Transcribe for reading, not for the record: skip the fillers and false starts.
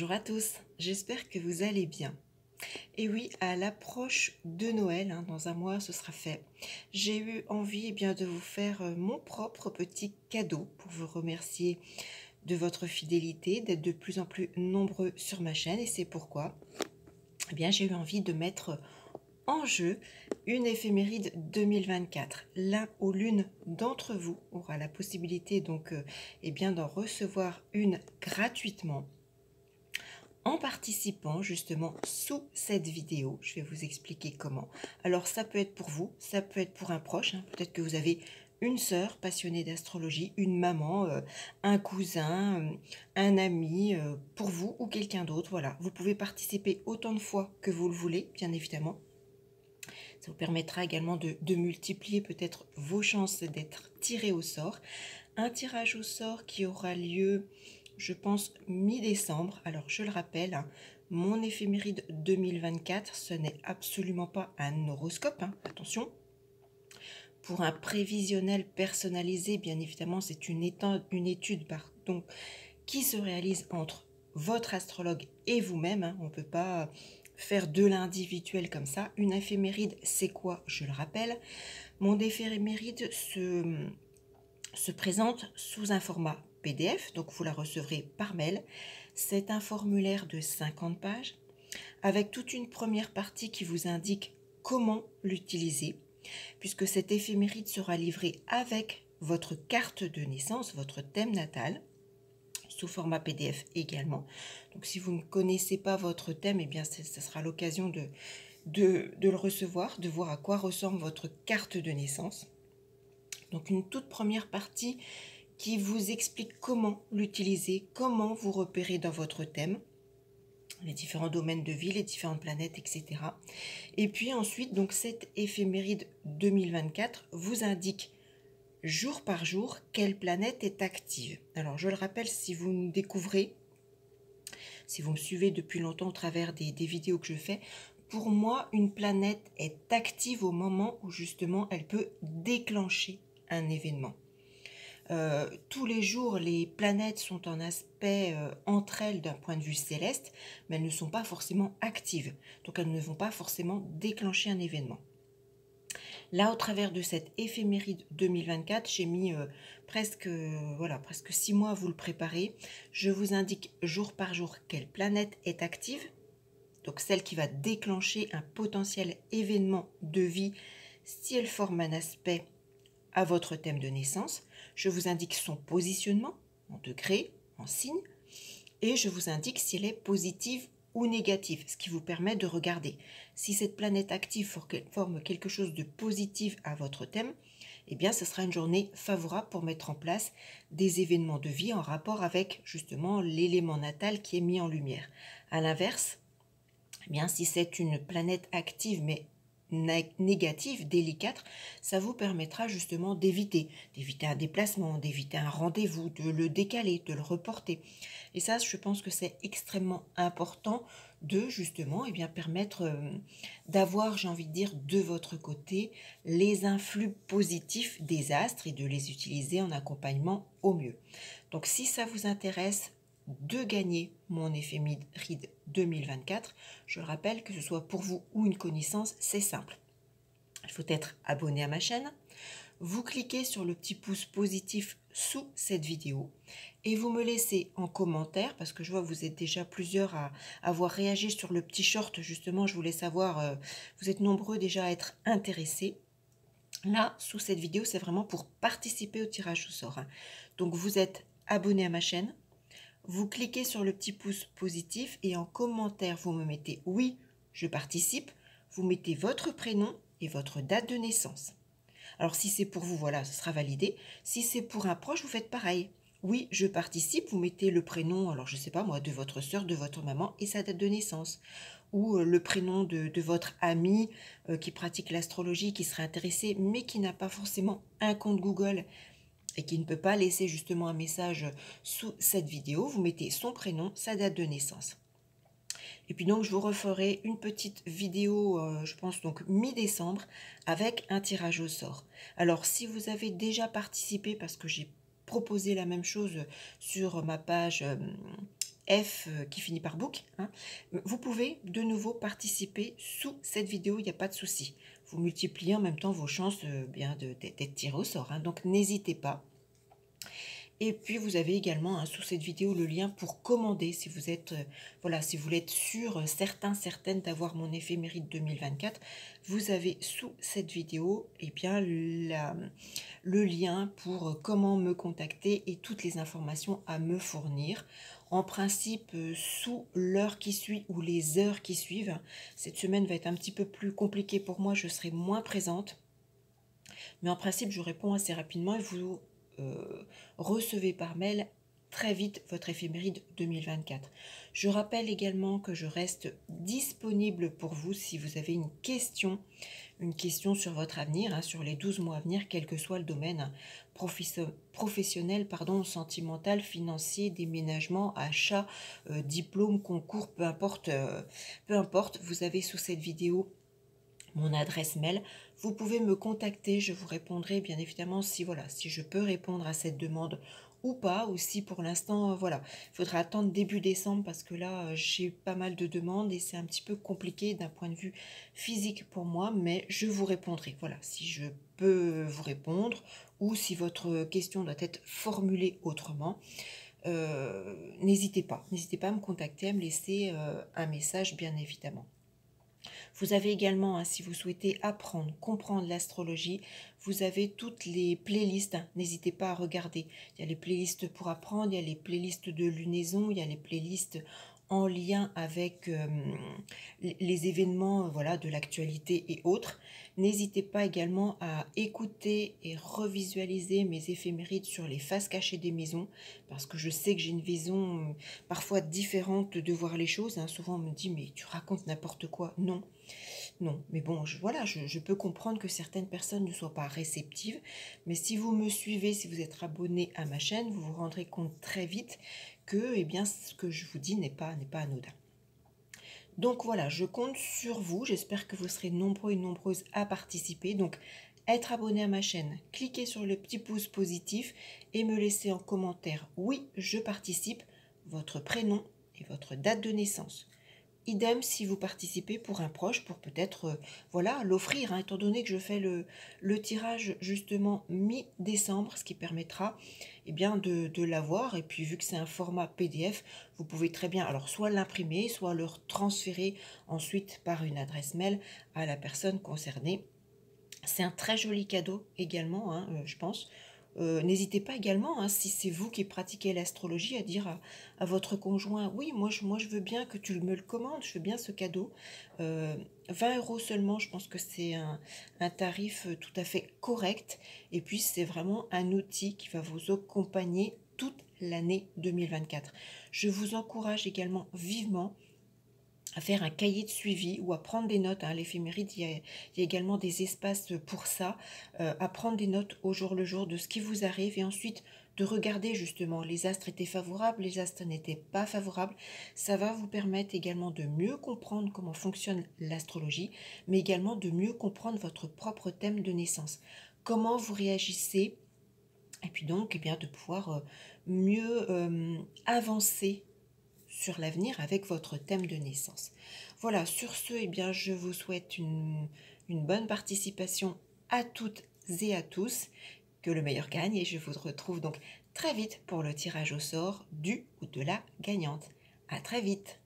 Bonjour à tous, j'espère que vous allez bien. Et oui, à l'approche de Noël, dans un mois ce sera fait, j'ai eu envie de vous faire mon propre petit cadeau pour vous remercier de votre fidélité, d'être de plus en plus nombreux sur ma chaîne et c'est pourquoi j'ai eu envie de mettre en jeu une éphéméride 2024. L'un ou l'une d'entre vous aura la possibilité d'en recevoir une gratuitement en participant justement sous cette vidéo. Je vais vous expliquer comment. Alors ça peut être pour vous, ça peut être pour un proche, peut-être que vous avez une sœur passionnée d'astrologie, une maman, un cousin, un ami, pour vous ou quelqu'un d'autre. Voilà, vous pouvez participer autant de fois que vous le voulez, bien évidemment. Ça vous permettra également de multiplier peut-être vos chances d'être tiré au sort. Un tirage au sort qui aura lieu, je pense, mi-décembre. Alors, je le rappelle, mon éphéméride 2024, ce n'est absolument pas un horoscope, attention. Pour un prévisionnel personnalisé, bien évidemment, c'est une étude qui se réalise entre votre astrologue et vous-même. On ne peut pas faire de l'individuel comme ça. Une éphéméride, c'est quoi? Je le rappelle. Mon éphéméride se présente sous un format PDF, donc vous la recevrez par mail. C'est un formulaire de 50 pages avec toute une première partie qui vous indique comment l'utiliser, puisque cette éphéméride sera livrée avec votre carte de naissance, votre thème natal, sous format PDF également. Donc si vous ne connaissez pas votre thème, ce sera l'occasion de le recevoir, de voir à quoi ressemble votre carte de naissance. Donc une toute première partie qui vous explique comment l'utiliser, comment vous repérer dans votre thème, les différents domaines de vie, les différentes planètes, etc. Et puis ensuite, donc cette éphéméride 2024 vous indique jour par jour quelle planète est active. Alors je le rappelle, si vous me découvrez, si vous me suivez depuis longtemps au travers des vidéos que je fais, pour moi, une planète est active au moment où justement elle peut déclencher un événement. Tous les jours, les planètes sont en aspect entre elles d'un point de vue céleste, mais elles ne sont pas forcément actives. Donc elles ne vont pas forcément déclencher un événement. Là, au travers de cette éphéméride 2024, j'ai mis presque 6 mois à vous le préparer. Je vous indique jour par jour quelle planète est active, donc celle qui va déclencher un potentiel événement de vie si elle forme un aspect à votre thème de naissance. Je vous indique son positionnement en degrés, en signes, et je vous indique si elle est positive ou négative, ce qui vous permet de regarder si cette planète active forme quelque chose de positif à votre thème. Ce sera une journée favorable pour mettre en place des événements de vie en rapport avec justement l'élément natal qui est mis en lumière. À l'inverse, si c'est une planète active mais négative, délicate, ça vous permettra justement d'éviter un déplacement, d'éviter un rendez-vous, de le décaler, de le reporter. Et ça, je pense que c'est extrêmement important de justement permettre d'avoir, j'ai envie de dire, de votre côté, les influx positifs des astres et de les utiliser en accompagnement au mieux. Donc si ça vous intéresse de gagner mon éphéméride 2024, je le rappelle, que ce soit pour vous ou une connaissance, c'est simple. Il faut être abonné à ma chaîne, vous cliquez sur le petit pouce positif sous cette vidéo et vous me laissez en commentaire, parce que je vois que vous êtes déjà plusieurs à avoir réagi sur le petit short, justement, je voulais savoir, vous êtes nombreux déjà à être intéressés. Là, sous cette vidéo, c'est vraiment pour participer au tirage au sort. Donc vous êtes abonné à ma chaîne, vous cliquez sur le petit pouce positif et en commentaire, vous me mettez « Oui, je participe ». Vous mettez votre prénom et votre date de naissance. Alors si c'est pour vous, voilà, ce sera validé. Si c'est pour un proche, vous faites pareil. Oui, je participe, vous mettez le prénom, alors je ne sais pas moi, de votre soeur, de votre maman et sa date de naissance. Ou le prénom de votre ami qui pratique l'astrologie, qui serait intéressé, mais qui n'a pas forcément un compte Google et qui ne peut pas laisser justement un message sous cette vidéo. Vous mettez son prénom, sa date de naissance. Et puis donc je vous referai une petite vidéo, je pense donc mi-décembre, avec un tirage au sort. Alors si vous avez déjà participé, parce que j'ai proposé la même chose sur ma page F qui finit par book, hein, vous pouvez de nouveau participer sous cette vidéo, il n'y a pas de souci. Vous multipliez en même temps vos chances d'être tiré au sort, hein, donc n'hésitez pas. Et puis vous avez également sous cette vidéo le lien pour commander si vous êtes voilà, si vous voulez être sûr, certaines d'avoir mon éphéméride 2024, vous avez sous cette vidéo le lien pour comment me contacter et toutes les informations à me fournir. En principe, sous l'heure qui suit ou les heures qui suivent, cette semaine va être un petit peu plus compliquée pour moi, je serai moins présente. Mais en principe, je réponds assez rapidement et vous recevez par mail très vite votre éphéméride 2024. Je rappelle également que je reste disponible pour vous si vous avez une question sur votre avenir, sur les 12 mois à venir, quel que soit le domaine, professionnel, sentimental, financier, déménagement, achat, diplôme, concours, peu importe, vous avez sous cette vidéo mon adresse mail. Vous pouvez me contacter, je vous répondrai bien évidemment si je peux répondre à cette demande ou pas, ou si pour l'instant, il faudra attendre début décembre parce que là, j'ai pas mal de demandes et c'est un petit peu compliqué d'un point de vue physique pour moi, mais je vous répondrai. Voilà, si je peux vous répondre ou si votre question doit être formulée autrement. N'hésitez pas à me contacter, à me laisser un message bien évidemment. Vous avez également, si vous souhaitez apprendre, comprendre l'astrologie, vous avez toutes les playlists. N'hésitez pas à regarder. Il y a les playlists pour apprendre, il y a les playlists de lunaison, il y a les playlists en lien avec les événements de l'actualité et autres. N'hésitez pas également à écouter et revisualiser mes éphémérides sur les faces cachées des maisons, parce que je sais que j'ai une vision parfois différente de voir les choses. Souvent on me dit mais tu racontes n'importe quoi. Non, mais bon, je peux comprendre que certaines personnes ne soient pas réceptives, mais si vous me suivez, si vous êtes abonné à ma chaîne, vous vous rendrez compte très vite que ce que je vous dis n'est pas anodin. Donc voilà, je compte sur vous, j'espère que vous serez nombreux et nombreuses à participer. Donc être abonné à ma chaîne, cliquez sur le petit pouce positif et me laisser en commentaire « Oui, je participe », votre prénom et votre date de naissance. Idem si vous participez pour un proche, pour peut-être l'offrir, étant donné que je fais le tirage justement mi-décembre, ce qui permettra de l'avoir. Et puis vu que c'est un format PDF, vous pouvez très bien alors soit l'imprimer, soit le transférer ensuite par une adresse mail à la personne concernée. C'est un très joli cadeau également, je pense. N'hésitez pas également, si c'est vous qui pratiquez l'astrologie, à dire à votre conjoint, oui, moi je veux bien que tu me le commandes, je veux bien ce cadeau. 20 € seulement, je pense que c'est un tarif tout à fait correct. Et puis c'est vraiment un outil qui va vous accompagner toute l'année 2024. Je vous encourage également vivement à faire un cahier de suivi ou à prendre des notes. L'éphéméride, il y a également des espaces pour ça, à prendre des notes au jour le jour de ce qui vous arrive et ensuite de regarder justement les astres étaient favorables, les astres n'étaient pas favorables. Ça va vous permettre également de mieux comprendre comment fonctionne l'astrologie, mais également de mieux comprendre votre propre thème de naissance. Comment vous réagissez et puis donc de pouvoir mieux avancer sur l'avenir avec votre thème de naissance. Voilà, sur ce, je vous souhaite une bonne participation à toutes et à tous, que le meilleur gagne et je vous retrouve donc très vite pour le tirage au sort du ou de la gagnante. À très vite.